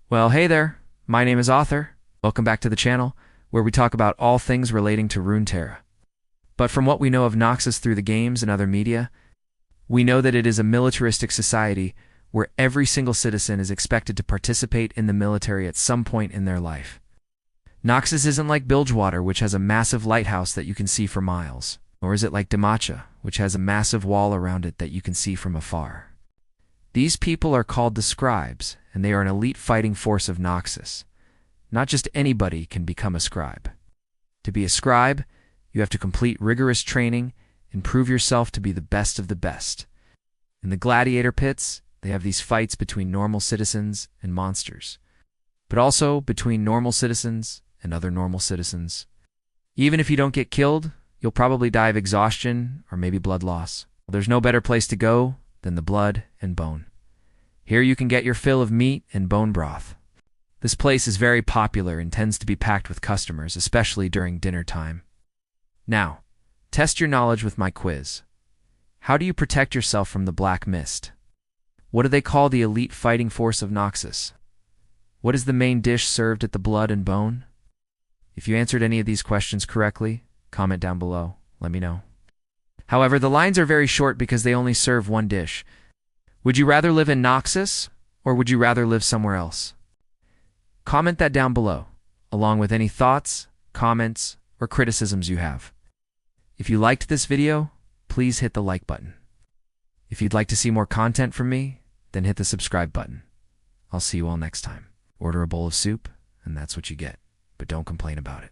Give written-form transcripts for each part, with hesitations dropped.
Well, hey there. My name is Author. Welcome back to the channel, where we talk about all things relating to Runeterra. But from what we know of Noxus through the games and other media, we know that it is a militaristic society where every single citizen is expected to participate in the military at some point in their life. Noxus isn't like Bilgewater, which has a massive lighthouse that you can see for miles, nor is it like Demacia, which has a massive wall around it that you can see from afar. These people are called the Scribes, and they are an elite fighting force of Noxus. Not just anybody can become a scribe. To be a scribe, you have to complete rigorous training and prove yourself to be the best of the best. In the gladiator pits, they have these fights between normal citizens and monsters, but also between normal citizens and other normal citizens. Even if you don't get killed, you'll probably die of exhaustion or maybe blood loss. There's no better place to go than the blood and bone. Here you can get your fill of meat and bone broth. This place is very popular and tends to be packed with customers, especially during dinner time. Now, test your knowledge with my quiz. How do you protect yourself from the black mist? What do they call the elite fighting force of Noxus? What is the main dish served at the blood and bone? If you answered any of these questions correctly, comment down below. Let me know. However, the lines are very short because they only serve one dish. Would you rather live in Noxus, or would you rather live somewhere else? Comment that down below, along with any thoughts, comments, or criticisms you have. If you liked this video, please hit the like button. If you'd like to see more content from me, then hit the subscribe button. I'll see you all next time. Order a bowl of soup, and that's what you get, but don't complain about it.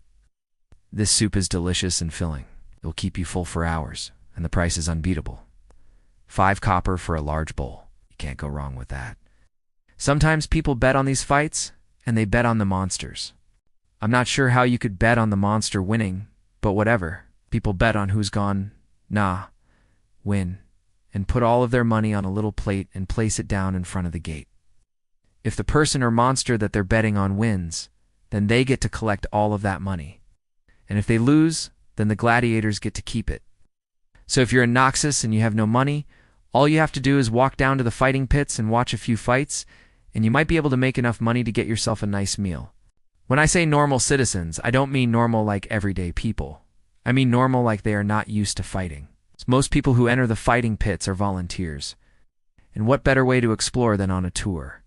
This soup is delicious and filling. It will keep you full for hours, and the price is unbeatable. 5 copper for a large bowl. You can't go wrong with that. Sometimes people bet on these fights, and they bet on the monsters. I'm not sure how you could bet on the monster winning, but whatever. People bet on who's gone, win, and put all of their money on a little plate and place it down in front of the gate. If the person or monster that they're betting on wins, then they get to collect all of that money. And if they lose, then the gladiators get to keep it. So if you're in Noxus and you have no money, all you have to do is walk down to the fighting pits and watch a few fights, and you might be able to make enough money to get yourself a nice meal. When I say normal citizens, I don't mean normal like everyday people. I mean normal like they are not used to fighting. Most people who enter the fighting pits are volunteers. And what better way to explore than on a tour?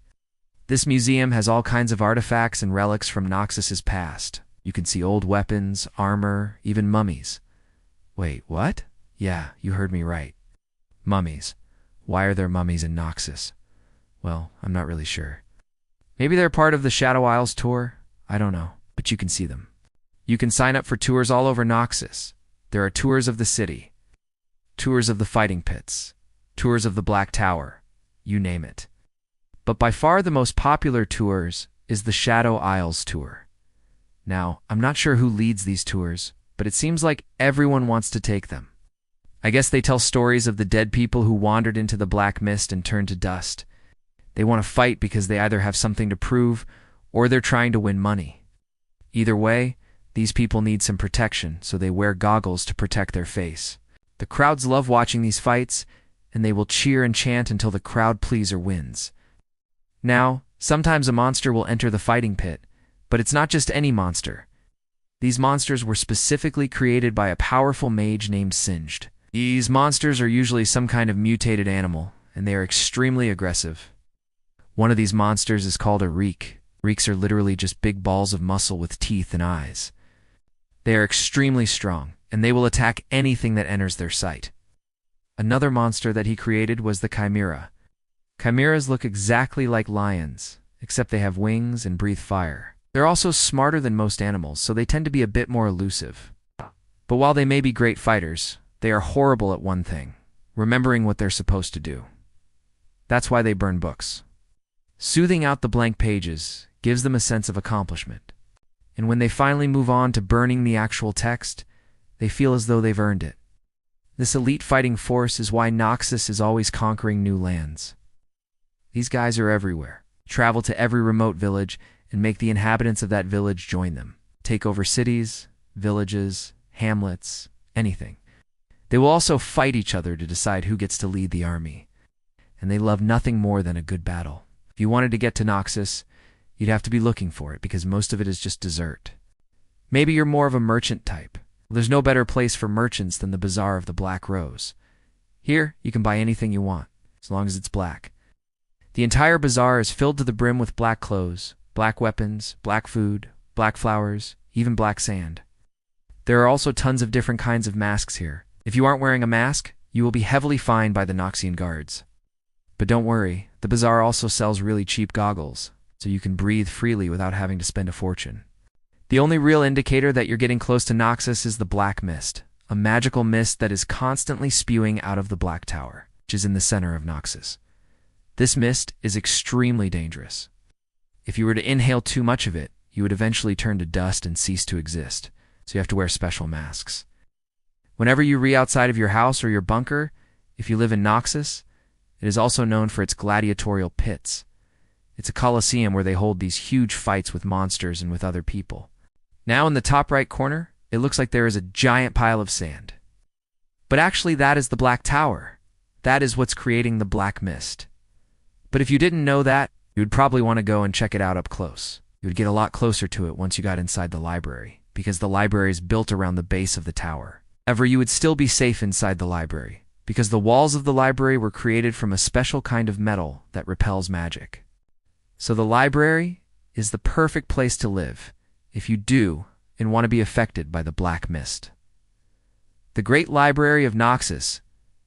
This museum has all kinds of artifacts and relics from Noxus's past. You can see old weapons, armor, even mummies. Wait, what? Yeah, you heard me right. Mummies. Why are there mummies in Noxus? Well, I'm not really sure. Maybe they're part of the Shadow Isles tour? I don't know, but you can see them. You can sign up for tours all over Noxus. There are tours of the city, tours of the fighting pits, tours of the Black Tower, you name it. But by far the most popular tours is the Shadow Isles tour. Now, I'm not sure who leads these tours, but it seems like everyone wants to take them. I guess they tell stories of the dead people who wandered into the black mist and turned to dust. They want to fight because they either have something to prove or they're trying to win money. Either way, these people need some protection, so they wear goggles to protect their face. The crowds love watching these fights, and they will cheer and chant until the crowd pleaser wins. Now, sometimes a monster will enter the fighting pit, but it's not just any monster. These monsters were specifically created by a powerful mage named Singed. These monsters are usually some kind of mutated animal, and they are extremely aggressive. One of these monsters is called a reek. Reeks are literally just big balls of muscle with teeth and eyes. They are extremely strong, and they will attack anything that enters their sight. Another monster that he created was the Chimera. Chimeras look exactly like lions, except they have wings and breathe fire. They're also smarter than most animals, so they tend to be a bit more elusive. But while they may be great fighters, they are horrible at one thing: remembering what they're supposed to do. That's why they burn books. Soothing out the blank pages gives them a sense of accomplishment. And when they finally move on to burning the actual text, they feel as though they've earned it. This elite fighting force is why Noxus is always conquering new lands. These guys are everywhere, travel to every remote village, and make the inhabitants of that village join them. Take over cities, villages, hamlets, anything. They will also fight each other to decide who gets to lead the army. And they love nothing more than a good battle. If you wanted to get to Noxus, you'd have to be looking for it because most of it is just dessert. Maybe you're more of a merchant type. Well, there's no better place for merchants than the Bazaar of the Black Rose. Here, you can buy anything you want, as long as it's black. The entire bazaar is filled to the brim with black clothes, black weapons, black food, black flowers, even black sand. There are also tons of different kinds of masks here. If you aren't wearing a mask, you will be heavily fined by the Noxian guards. But don't worry, the bazaar also sells really cheap goggles, so you can breathe freely without having to spend a fortune. The only real indicator that you're getting close to Noxus is the black mist, a magical mist that is constantly spewing out of the Black Tower, which is in the center of Noxus. This mist is extremely dangerous. If you were to inhale too much of it, you would eventually turn to dust and cease to exist, so you have to wear special masks. Whenever you outside of your house or your bunker, if you live in Noxus, it is also known for its gladiatorial pits. It's a coliseum where they hold these huge fights with monsters and with other people. Now in the top right corner, it looks like there is a giant pile of sand. But actually that is the Black Tower. That is what's creating the black mist. But if you didn't know that, you would probably want to go and check it out up close. You would get a lot closer to it once you got inside the library, because the library is built around the base of the tower. However, you would still be safe inside the library, because the walls of the library were created from a special kind of metal that repels magic. So the library is the perfect place to live if you do and want to be affected by the black mist. The Great Library of Noxus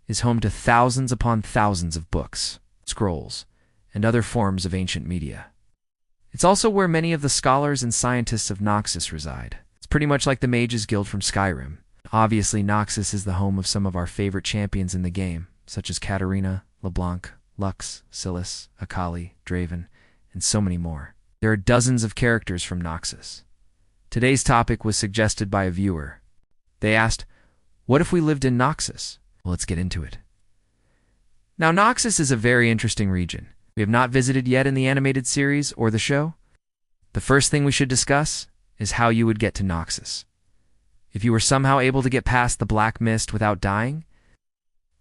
is home to thousands upon thousands of books, scrolls, and other forms of ancient media. It's also where many of the scholars and scientists of Noxus reside. It's pretty much like the Mages Guild from Skyrim. Obviously, Noxus is the home of some of our favorite champions in the game, such as Katarina, LeBlanc, Lux, Silas, Akali, Draven, and so many more. There are dozens of characters from Noxus. Today's topic was suggested by a viewer. They asked, what if we lived in Noxus? Well, let's get into it. Now, Noxus is a very interesting region. We have not visited yet in the animated series or the show. The first thing we should discuss is how you would get to Noxus. If you were somehow able to get past the black mist without dying,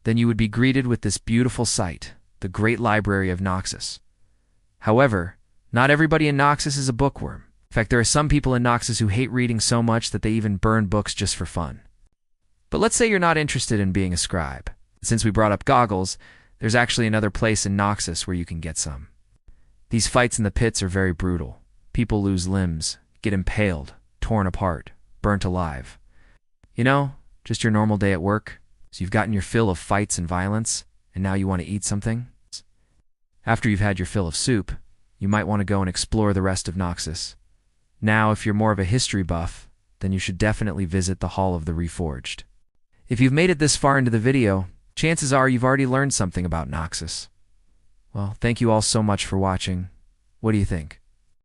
then you would be greeted with this beautiful sight, the Great Library of Noxus. However, not everybody in Noxus is a bookworm. In fact, there are some people in Noxus who hate reading so much that they even burn books just for fun. But let's say you're not interested in being a scribe. Since we brought up goggles, there's actually another place in Noxus where you can get some. These fights in the pits are very brutal. People lose limbs, get impaled, torn apart, burnt alive. You know, just your normal day at work. So you've gotten your fill of fights and violence, and now you want to eat something? After you've had your fill of soup, you might want to go and explore the rest of Noxus. Now, if you're more of a history buff, then you should definitely visit the Hall of the Reforged. If you've made it this far into the video, chances are you've already learned something about Noxus. Well, thank you all so much for watching. What do you think?